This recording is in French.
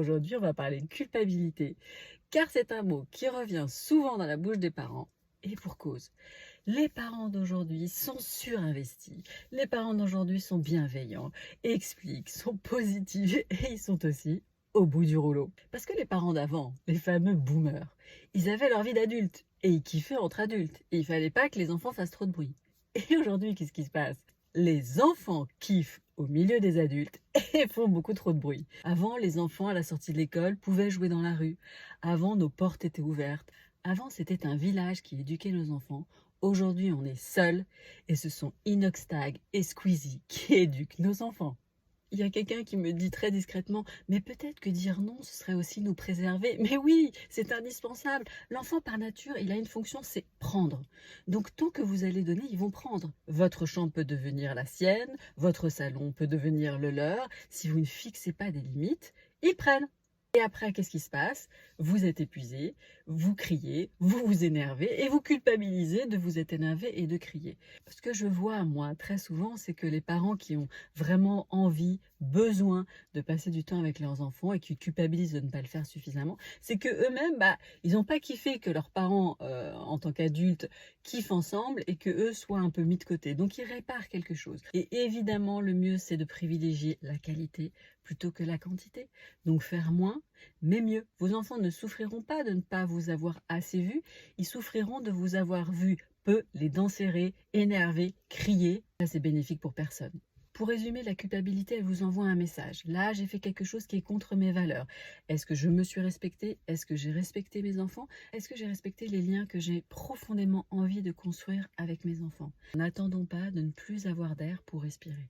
aujourd'hui, on va parler de culpabilité, car c'est un mot qui revient souvent dans la bouche des parents, et pour cause. Les parents d'aujourd'hui sont surinvestis, les parents d'aujourd'hui sont bienveillants, expliquent, sont positifs, et ils sont aussi au bout du rouleau. Parce que les parents d'avant, les fameux boomers, ils avaient leur vie d'adulte, et ils kiffaient entre adultes, et il fallait pas que les enfants fassent trop de bruit. Et aujourd'hui, qu'est-ce qui se passe? Les enfants kiffent au milieu des adultes et font beaucoup trop de bruit. Avant, les enfants à la sortie de l'école pouvaient jouer dans la rue. Avant, nos portes étaient ouvertes. Avant, c'était un village qui éduquait nos enfants. Aujourd'hui, on est seuls et ce sont Inoxtag et Squeezie qui éduquent nos enfants. Il y a quelqu'un qui me dit très discrètement, mais peut-être que dire non, ce serait aussi nous préserver. Mais oui, c'est indispensable. L'enfant, par nature, il a une fonction, c'est prendre. Donc, tant que vous allez donner, ils vont prendre. Votre chambre peut devenir la sienne, votre salon peut devenir le leur. Si vous ne fixez pas des limites, ils prennent. Et après, qu'est-ce qui se passe? Vous êtes épuisé, vous criez, vous vous énervez et vous culpabilisez de vous être énervé et de crier. Ce que je vois, moi, très souvent, c'est que les parents qui ont vraiment envie, besoin de passer du temps avec leurs enfants et qui culpabilisent de ne pas le faire suffisamment, c'est que eux-mêmes, ils n'ont pas kiffé que leurs parents, en tant qu'adultes, kiffent ensemble et que eux soient un peu mis de côté. Donc, ils réparent quelque chose. Et évidemment, le mieux, c'est de privilégier la qualité plutôt que la quantité. Donc, faire moins, mais mieux. Vos enfants ne souffriront pas de ne pas vous avoir assez vu, ils souffriront de vous avoir vu peu, les dents serrées, énervés, crier. Ça, c'est bénéfique pour personne. Pour résumer, la culpabilité, elle vous envoie un message. Là, j'ai fait quelque chose qui est contre mes valeurs. Est-ce que je me suis respectée? Est-ce que j'ai respecté mes enfants? Est-ce que j'ai respecté les liens que j'ai profondément envie de construire avec mes enfants? N'attendons pas de ne plus avoir d'air pour respirer.